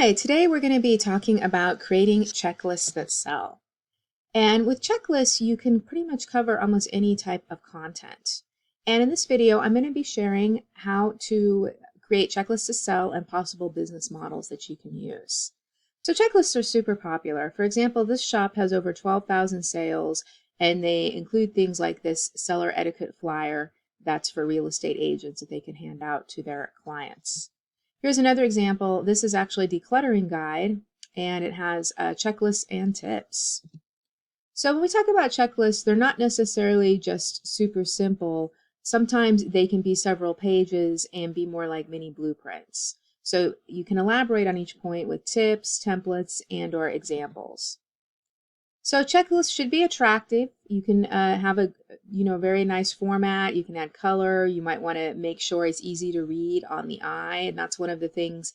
Hi, today we're going to be talking about creating checklists that sell. And with checklists, you can pretty much cover almost any type of content. And in this video, I'm going to be sharing how to create checklists to sell and possible business models that you can use. So checklists are super popular. For example, this shop has over 12,000 sales, and they include things like this seller etiquette flyer that's for real estate agents that they can hand out to their clients. Here's another example. This is actually a decluttering guide, and it has checklists and tips. So when we talk about checklists, they're not necessarily just super simple. Sometimes they can be several pages and be more like mini blueprints. So you can elaborate on each point with tips, templates, and/or examples. So checklists should be attractive. You can have a very nice format. You can add color. You might want to make sure it's easy to read on the eye, and that's one of the things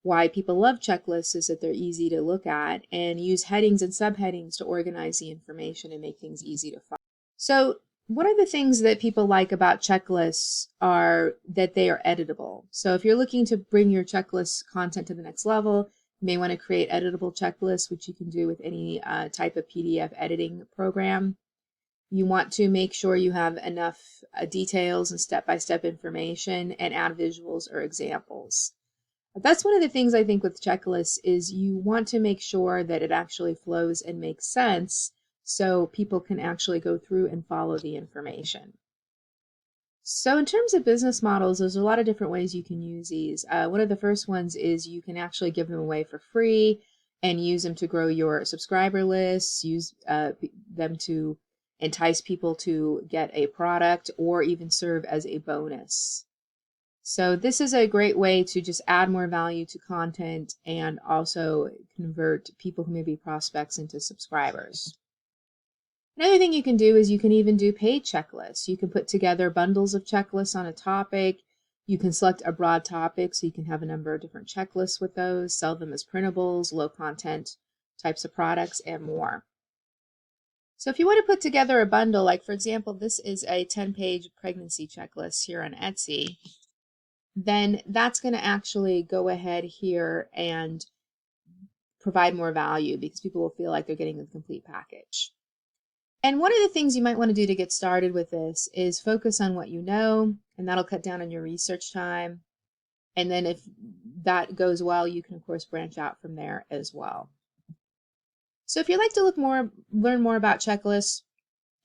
why people love checklists is that they're easy to look at, and use headings and subheadings to organize the information and make things easy to follow. So one of the things that people like about checklists are that they are editable. So if you're looking to bring your checklist content to the next level, you may want to create editable checklists, which you can do with any type of PDF editing program. You want to make sure you have enough details and step-by-step information and add visuals or examples. But that's one of the things I think with checklists is you want to make sure that it actually flows and makes sense so people can actually go through and follow the information. So in terms of business models, there's a lot of different ways you can use these. One of the first ones is you can actually give them away for free and use them to grow your subscriber lists, use them to entice people to get a product or even serve as a bonus. So this is a great way to just add more value to content and also convert people who may be prospects into subscribers. Another thing you can do is you can even do paid checklists. You can put together bundles of checklists on a topic. You can select a broad topic so you can have a number of different checklists with those, sell them as printables, low content types of products, and more. So if you want to put together a bundle, like for example, this is a 10-page pregnancy checklist here on Etsy, then that's going to actually go ahead here and provide more value because people will feel like they're getting a complete package. And one of the things you might want to do to get started with this is focus on what you know, and that'll cut down on your research time. And then if that goes well, you can of course branch out from there as well. So if you'd like to learn more about checklists,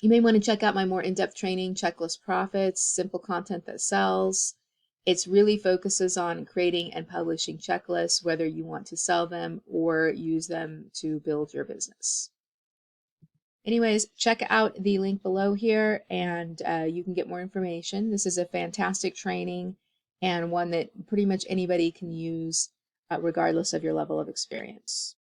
you may want to check out my more in-depth training, Checklist Profits, Simple Content That Sells. It really focuses on creating and publishing checklists, whether you want to sell them or use them to build your business. Anyways, check out the link below here and you can get more information. This is a fantastic training and one that pretty much anybody can use regardless of your level of experience.